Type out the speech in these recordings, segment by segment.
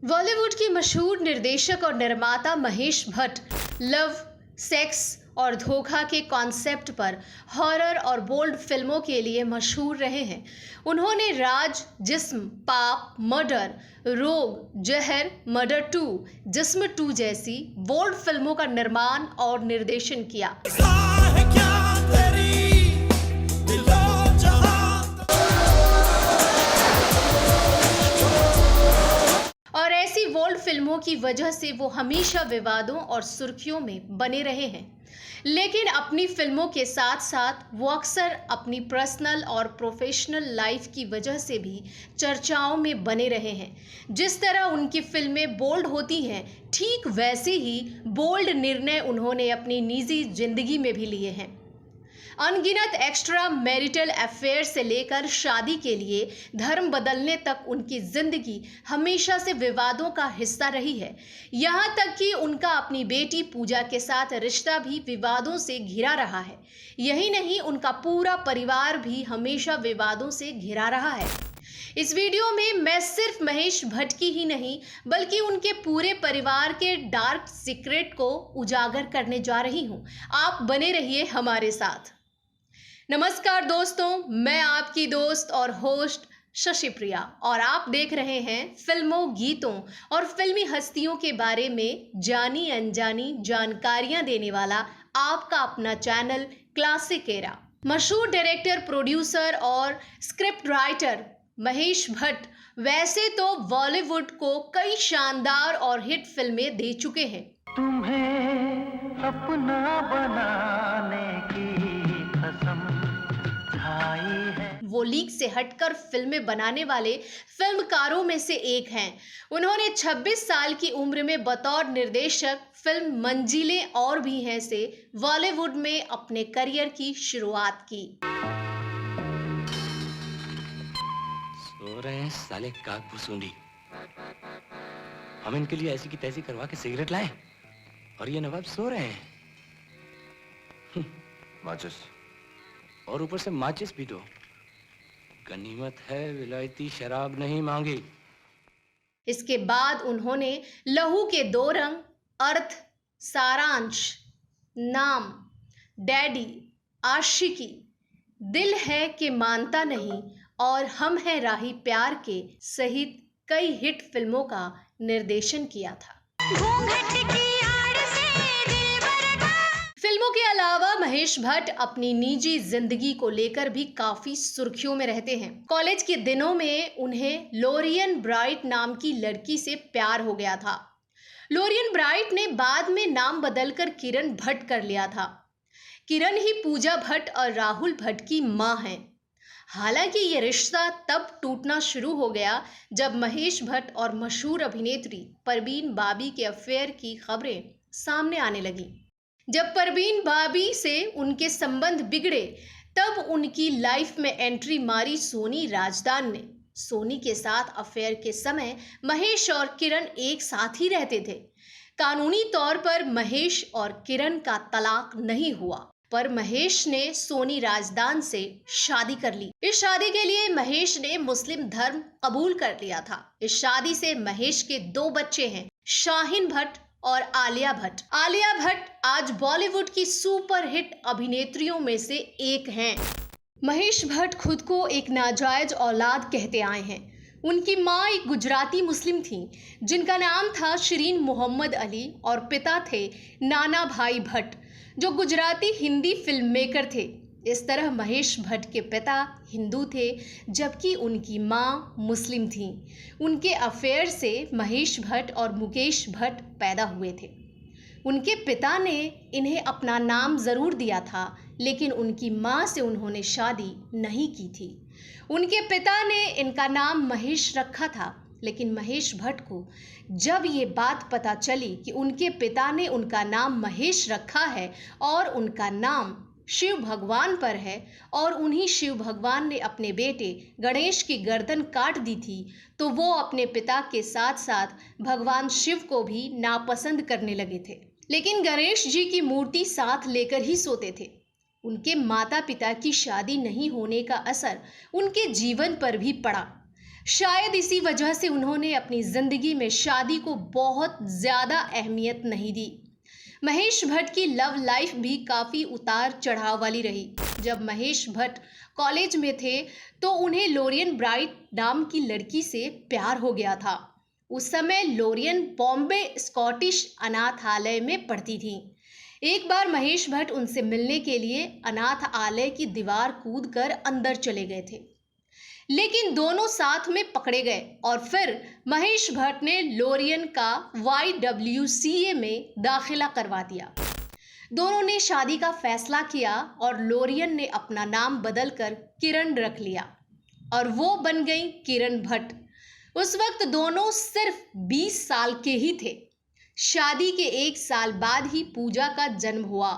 बॉलीवुड की मशहूर निर्देशक और निर्माता महेश भट्ट लव, सेक्स और धोखा के कॉन्सेप्ट पर हॉरर और बोल्ड फिल्मों के लिए मशहूर रहे हैं। उन्होंने राज, जिस्म, पाप, मर्डर, रोग, जहर, मर्डर 2, जिस्म 2 जैसी बोल्ड फिल्मों का निर्माण और निर्देशन किया। और ऐसी बोल्ड फिल्मों की वजह से वो हमेशा विवादों और सुर्खियों में बने रहे हैं। लेकिन अपनी फिल्मों के साथ साथ वो अक्सर अपनी पर्सनल और प्रोफेशनल लाइफ की वजह से भी चर्चाओं में बने रहे हैं। जिस तरह उनकी फिल्में बोल्ड होती हैं, ठीक वैसे ही बोल्ड निर्णय उन्होंने अपनी निजी जिंदगी में भी लिए हैं। अनगिनत एक्स्ट्रा मैरिटल अफेयर से लेकर शादी के लिए धर्म बदलने तक उनकी जिंदगी हमेशा से विवादों का हिस्सा रही है। यहाँ तक कि उनका अपनी बेटी पूजा के साथ रिश्ता भी विवादों से घिरा रहा है। यही नहीं, उनका पूरा परिवार भी हमेशा विवादों से घिरा रहा है। इस वीडियो में मैं सिर्फ महेश भट्ट की ही नहीं बल्कि उनके पूरे परिवार के डार्क सीक्रेट को उजागर करने जा रही हूँ। आप बने रहिए हमारे साथ। नमस्कार दोस्तों, मैं आपकी दोस्त और होस्ट शशि प्रिया और आप देख रहे हैं फिल्मों, गीतों और फिल्मी हस्तियों के बारे में जानी अनजानी जानकारियां देने वाला आपका अपना चैनल क्लासिक एरा। मशहूर डायरेक्टर, प्रोड्यूसर और स्क्रिप्ट राइटर महेश भट्ट वैसे तो बॉलीवुड को कई शानदार और हिट फिल्में दे चुके हैं। तुम्हें अपना बनाने की कसम खाई है। वो लीग से हटकर फिल्में बनाने वाले फिल्मकारों में से एक हैं। उन्होंने 26 साल की उम्र में बतौर निर्देशक फिल्म मंजिलें और भी हैं से बॉलीवुड में अपने करियर की शुरुआत की। सो रहे हैं साले काकभुसुंडी। हम इनके लिए ऐसी की तैसी करवा के सिगरेट लाए और ये नवाब सो रहे हैं। माचिस और ऊपर से माचिस भी दो। गनीमत है विलायती शराब नहीं मांगी। इसके बाद उन्होंने लहू के 2 रंग, अर्थ, सारांश, नाम, डैडी, आशिकी, दिल है कि मानता नहीं और हम हैं राही प्यार के सहित कई हिट फिल्मों का निर्देशन किया था। फिल्मों के अलावा महेश भट्ट अपनी निजी जिंदगी को लेकर भी काफी सुर्खियों में रहते हैं। कॉलेज के दिनों में उन्हें लोरियन ब्राइट नाम की लड़की से प्यार हो गया था। लोरियन ब्राइट ने बाद में नाम बदलकर किरण भट्ट कर लिया था। किरण ही पूजा भट्ट और राहुल भट्ट की मां हैं। हालांकि ये रिश्ता तब टूटना शुरू हो गया जब महेश भट्ट और मशहूर अभिनेत्री परवीन बाबी के अफेयर की खबरें सामने आने लगी। जब परवीन बाबी से उनके संबंध बिगड़े तब उनकी लाइफ में एंट्री मारी सोनी राजदान ने। सोनी के साथ अफेयर के समय महेश और किरण एक साथ ही रहते थे। कानूनी तौर पर महेश और किरण का तलाक नहीं हुआ, पर महेश ने सोनी राजदान से शादी कर ली। इस शादी के लिए महेश ने मुस्लिम धर्म कबूल कर लिया था। इस शादी से महेश के 2 बच्चे हैं, शाहीन भट्ट और आलिया भट्ट। आलिया भट्ट आज बॉलीवुड की सुपरहिट अभिनेत्रियों में से एक हैं। महेश भट्ट खुद को एक नाजायज औलाद कहते आए हैं। उनकी मां एक गुजराती मुस्लिम थी जिनका नाम था शिरीन मोहम्मद अली और पिता थे नाना भाई भट्ट जो गुजराती हिंदी फिल्म मेकर थे। इस तरह महेश भट्ट के पिता हिंदू थे जबकि उनकी मां मुस्लिम थीं। उनके अफेयर से महेश भट्ट और मुकेश भट्ट पैदा हुए थे। उनके पिता ने इन्हें अपना नाम ज़रूर दिया था लेकिन उनकी मां से उन्होंने शादी नहीं की थी। उनके पिता ने इनका नाम महेश रखा था लेकिन महेश भट्ट को जब ये बात पता चली कि उनके पिता ने उनका नाम महेश रखा है और उनका नाम शिव भगवान पर है और उन्हीं शिव भगवान ने अपने बेटे गणेश की गर्दन काट दी थी, तो वो अपने पिता के साथ साथ भगवान शिव को भी नापसंद करने लगे थे। लेकिन गणेश जी की मूर्ति साथ लेकर ही सोते थे। उनके माता पिता की शादी नहीं होने का असर उनके जीवन पर भी पड़ा। शायद इसी वजह से उन्होंने अपनी जिंदगी में शादी को बहुत ज्यादा अहमियत नहीं दी। महेश भट्ट की लव लाइफ भी काफी उतार चढ़ाव वाली रही। जब महेश भट्ट कॉलेज में थे तो उन्हें लोरियन ब्राइट नाम की लड़की से प्यार हो गया था। उस समय लोरियन बॉम्बे स्कॉटिश अनाथालय में पढ़ती थी। एक बार महेश भट्ट उनसे मिलने के लिए अनाथालय की दीवार कूदकर अंदर चले गए थे, लेकिन दोनों साथ में पकड़े गए और फिर महेश भट्ट ने लोरियन का YWCA में दाखिला करवा दिया। दोनों ने शादी का फैसला किया और लोरियन ने अपना नाम बदलकर किरण रख लिया और वो बन गई किरण भट्ट। उस वक्त दोनों सिर्फ 20 साल के ही थे। शादी के 1 साल बाद ही पूजा का जन्म हुआ।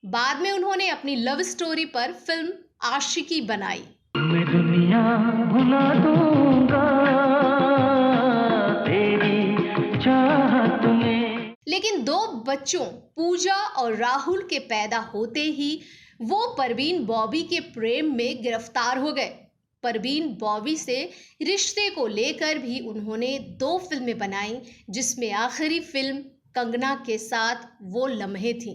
बाद में उन्होंने अपनी लव स्टोरी पर फिल्म आशिकी बनाई। मैं दुनिया भुला दूंगा तेरी चाहत में। लेकिन 2 बच्चों पूजा और राहुल के पैदा होते ही वो परवीन बॉबी के प्रेम में गिरफ्तार हो गए। परवीन बॉबी से रिश्ते को लेकर भी उन्होंने 2 फिल्में बनाई, जिसमें आखिरी फिल्म कंगना के साथ वो लम्हे थी।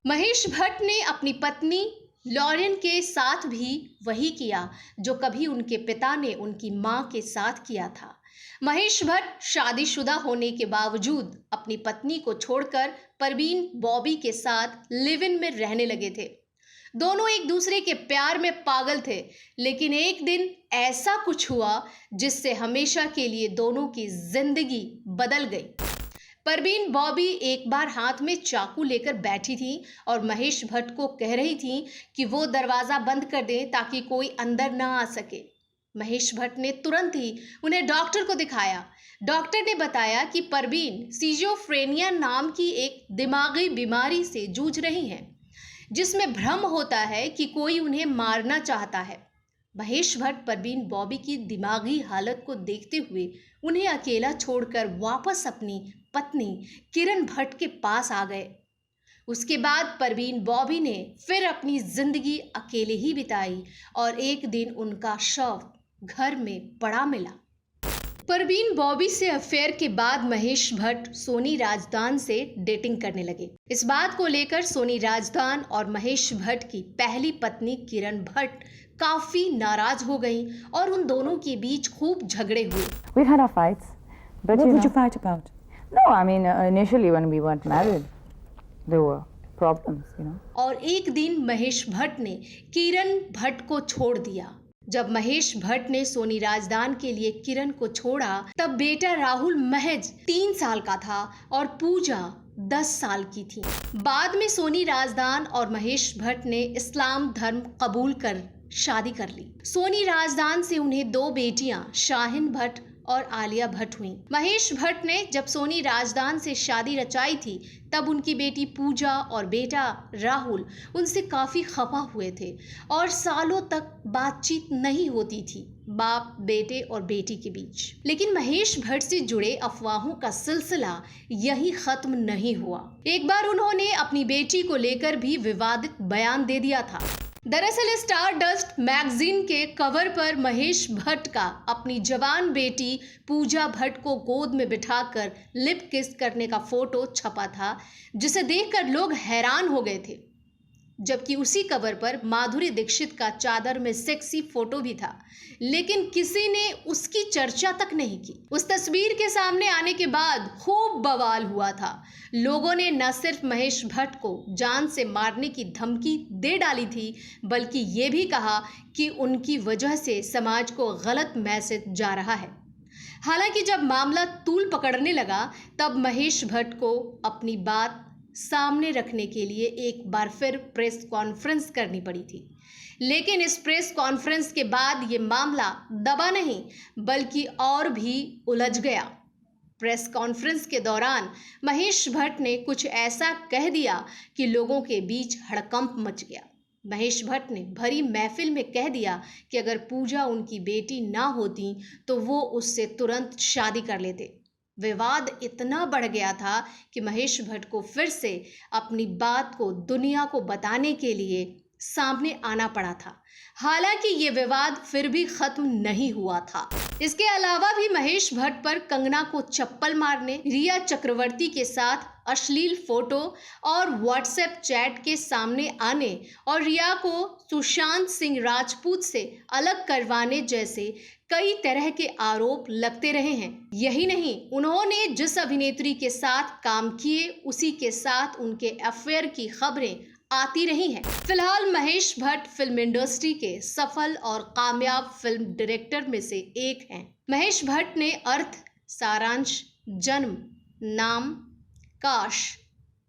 महेश भट्ट ने अपनी पत्नी लॉरेन के साथ भी वही किया जो कभी उनके पिता ने उनकी मां के साथ किया था। महेश भट्ट शादीशुदा होने के बावजूद अपनी पत्नी को छोड़कर परवीन बॉबी के साथ लिव इन में रहने लगे थे। दोनों एक दूसरे के प्यार में पागल थे, लेकिन एक दिन ऐसा कुछ हुआ जिससे हमेशा के लिए दोनों की जिंदगी बदल गई। परवीन बॉबी एक बार हाथ में चाकू लेकर बैठी थी और महेश भट्ट को कह रही थी कि वो दरवाजा बंद कर दें ताकि कोई अंदर ना आ सके। महेश भट्ट ने तुरंत ही उन्हें डॉक्टर को दिखाया। डॉक्टर ने बताया कि परवीन सिजोफ्रेनिया नाम की एक दिमागी बीमारी से जूझ रही हैं, जिसमें भ्रम होता है कि कोई उन्हें मारना चाहता है। महेश भट्ट परवीन बॉबी की दिमागी हालत को देखते हुए उन्हें अकेला छोड़कर वापस अपनी पत्नी किरण भट्ट के पास आ गए। उसके बाद परवीन बॉबी ने फिर अपनी जिंदगी अकेले ही बिताई और एक दिन उनका शव घर में पड़ा मिला। परवीन बॉबी से अफेयर के बाद महेश भट्ट सोनी राजदान से डेटिंग करने लगे। इस बात को लेकर सोनी राजदान और महेश भट्ट की पहली पत्नी किरण भट्ट काफी नाराज हो गईं और उन दोनों के बीच खूब झगड़े हुए। We've had our fights, but What would you fight about? No, I mean initially when we weren't married, there were problems, you know. और एक दिन महेश भट्ट ने किरण भट्ट को छोड़ दिया। जब महेश भट्ट ने सोनी राजदान के लिए किरण को छोड़ा, तब बेटा राहुल महज 3 साल का था और पूजा 10 साल की थी। बाद में सोनी राजदान और महेश भट्ट ने इस्लाम धर्म कबूल कर शादी कर ली। सोनी राजदान से उन्हें 2 बेटियां शाहिन भट्ट और आलिया भट्ट हुई। महेश भट्ट ने जब सोनी राजदान से शादी रचाई थी तब उनकी बेटी पूजा और बेटा राहुल उनसे काफी खफा हुए थे और सालों तक बातचीत नहीं होती थी बाप बेटे और बेटी के बीच। लेकिन महेश भट्ट से जुड़े अफवाहों का सिलसिला यही खत्म नहीं हुआ। एक बार उन्होंने अपनी बेटी को लेकर भी विवादित बयान दे दिया था। दरअसल स्टार डस्ट मैगजीन के कवर पर महेश भट्ट का अपनी जवान बेटी पूजा भट्ट को गोद में बिठाकर लिप किस करने का फोटो छपा था, जिसे देखकर लोग हैरान हो गए थे। जबकि उसी कवर पर माधुरी दीक्षित का चादर में सेक्सी फोटो भी था, लेकिन किसी ने उसकी चर्चा तक नहीं की। उस तस्वीर के सामने आने के बाद खूब बवाल हुआ था। लोगों ने न सिर्फ महेश भट्ट को जान से मारने की धमकी दे डाली थी, बल्कि ये भी कहा कि उनकी वजह से समाज को गलत मैसेज जा रहा है। हालांकि जब मामला तूल पकड़ने लगा तब महेश भट्ट को अपनी बात सामने रखने के लिए एक बार फिर प्रेस कॉन्फ्रेंस करनी पड़ी थी। लेकिन इस प्रेस कॉन्फ्रेंस के बाद ये मामला दबा नहीं बल्कि और भी उलझ गया। प्रेस कॉन्फ्रेंस के दौरान महेश भट्ट ने कुछ ऐसा कह दिया कि लोगों के बीच हड़कंप मच गया। महेश भट्ट ने भरी महफिल में कह दिया कि अगर पूजा उनकी बेटी ना होती तो वो उससे तुरंत शादी कर लेते। विवाद इतना बढ़ गया था कि महेश भट्ट को फिर से अपनी बात को दुनिया को बताने के लिए सामने आना पड़ा था। हालांकि ये विवाद फिर भी खत्म नहीं हुआ था। इसके अलावा भी महेश भट्ट पर कंगना को चप्पल मारने, रिया चक्रवर्ती के साथ अश्लील फोटो और व्हाट्सएप चैट के सामने आने और रिया को सुशांत सिंह राजपूत से अलग करवाने जैसे कई तरह के आरोप लगते रहे हैं। यही नहीं, उन्होंने जिस अभिनेत्री के साथ काम किए उसी के साथ उनके अफेयर की खबरें आती रही हैं। फिलहाल महेश भट्ट फिल्म इंडस्ट्री के सफल और कामयाब फिल्म डायरेक्टर में से एक हैं। महेश भट्ट ने अर्थ, सारांश, जन्म, नाम, काश,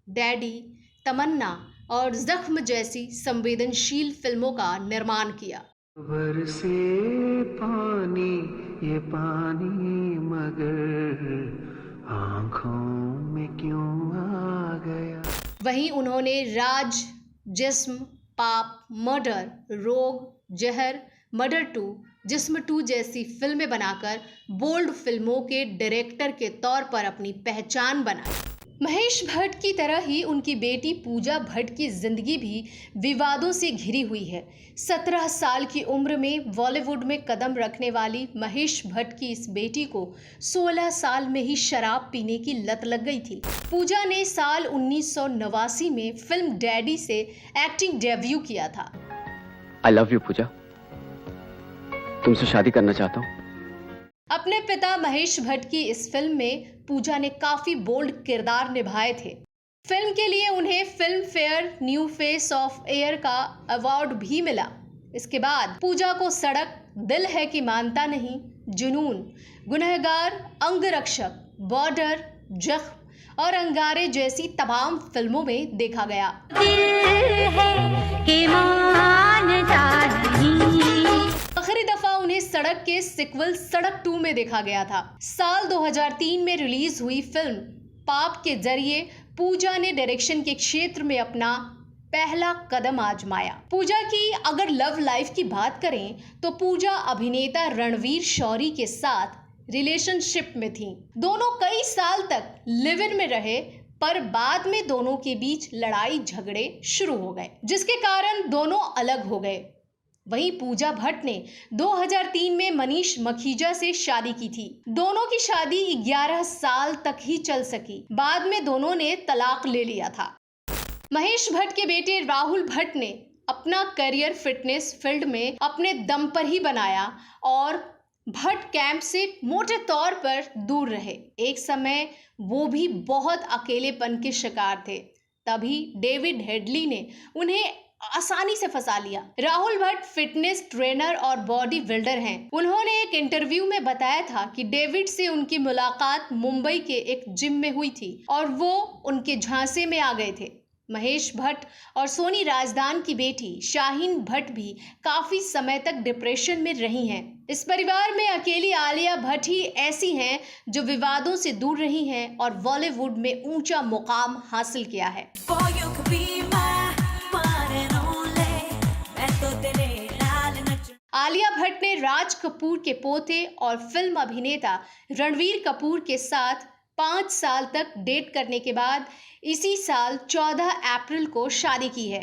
डैडी, तमन्ना और जख्म जैसी संवेदनशील फिल्मों का निर्माण किया। बरसे पानी ये पानी मगर आँखों में क्यों आ गया। वहीं उन्होंने राज, जिस्म, पाप, मर्डर, रोग, जहर, मर्डर 2, जिस्म 2 जैसी फिल्में बनाकर बोल्ड फिल्मों के डायरेक्टर के तौर पर अपनी पहचान बनाई। महेश भट्ट की तरह ही उनकी बेटी पूजा भट्ट की जिंदगी भी विवादों से घिरी हुई है। 17 साल की उम्र में बॉलीवुड में कदम रखने वाली महेश भट्ट की इस बेटी को 16 साल में ही शराब पीने की लत लग गई थी। पूजा ने साल 1989 में फिल्म डैडी से एक्टिंग डेब्यू किया था। I love you, पूजा। तुमसे शादी करना चाहता हूँ। अपने पिता महेश भट्ट की इस फिल्म में पूजा ने काफी बोल्ड किरदार निभाए थे। फिल्म के लिए उन्हें film fair new face of year का अवार्ड भी मिला। इसके बाद पूजा को सड़क, दिल है कि मानता नहीं, जुनून, गुनहगार, अंगरक्षक, बॉर्डर, जख्म और अंगारे जैसी तमाम फिल्मों में देखा गया। आखिरी दफा उन्हें सड़क के सिक्वल सड़क 2 में देखा गया था। साल 2003 में रिलीज हुई फिल्म पाप के जरिए पूजा ने डायरेक्शन के क्षेत्र में अपना पहला कदम आजमाया। पूजा की अगर लव लाइफ की बात करें तो पूजा अभिनेता रणवीर शौरी के साथ रिलेशनशिप में थी। दोनों कई साल तक लिव इन में रहे, पर बाद में दोनों के बीच लड़ाई झगड़े शुरू हो गए, जिसके कारण दोनों अलग हो गए। वहीं पूजा भट्ट ने 2003 में मनीष मखीजा से शादी की थी। दोनों की शादी 11 साल तक ही चल सकी, बाद में दोनों ने तलाक ले लिया था। महेश भट्ट के बेटे राहुल भट्ट ने अपना करियर फिटनेस फील्ड में अपने दम पर ही बनाया और भट्ट कैंप से मोटे तौर पर दूर रहे। एक समय वो भी बहुत अकेलेपन के शिकार थे। तभी डेविड हेडली ने उन्हें आसानी से फंसा लिया। राहुल भट्ट फिटनेस ट्रेनर और बॉडी बिल्डर हैं। उन्होंने एक इंटरव्यू में बताया था कि डेविड से उनकी मुलाकात मुंबई के एक जिम में हुई थी और वो उनके झांसे में आ गए थे। महेश भट्ट और सोनी राजदान की बेटी शाहीन भट्ट भी काफी समय तक डिप्रेशन में रही हैं। इस परिवार में अकेली आलिया भट्ट ही ऐसी हैं जो विवादों से दूर रही हैं और बॉलीवुड में ऊंचा मुकाम हासिल किया है। आलिया भट्ट ने राज कपूर के पोते और फिल्म अभिनेता रणवीर कपूर के साथ 5 साल तक डेट करने के बाद इसी साल 14 अप्रैल को शादी की है।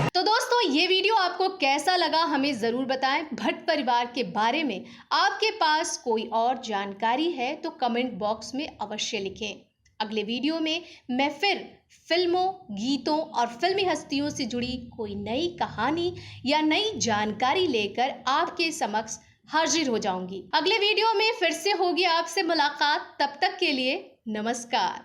तो दोस्तों, ये वीडियो आपको कैसा लगा हमें जरूर बताएं। भट्ट परिवार के बारे में आपके पास कोई और जानकारी है तो कमेंट बॉक्स में अवश्य लिखें। अगले वीडियो में मैं फिर फिल्मों, गीतों और फिल्मी हस्तियों से जुड़ी कोई नई कहानी या नई जानकारी लेकर आपके समक्ष हाजिर हो जाऊंगी। अगले वीडियो में फिर से होगी आपसे मुलाकात। तब तक के लिए नमस्कार।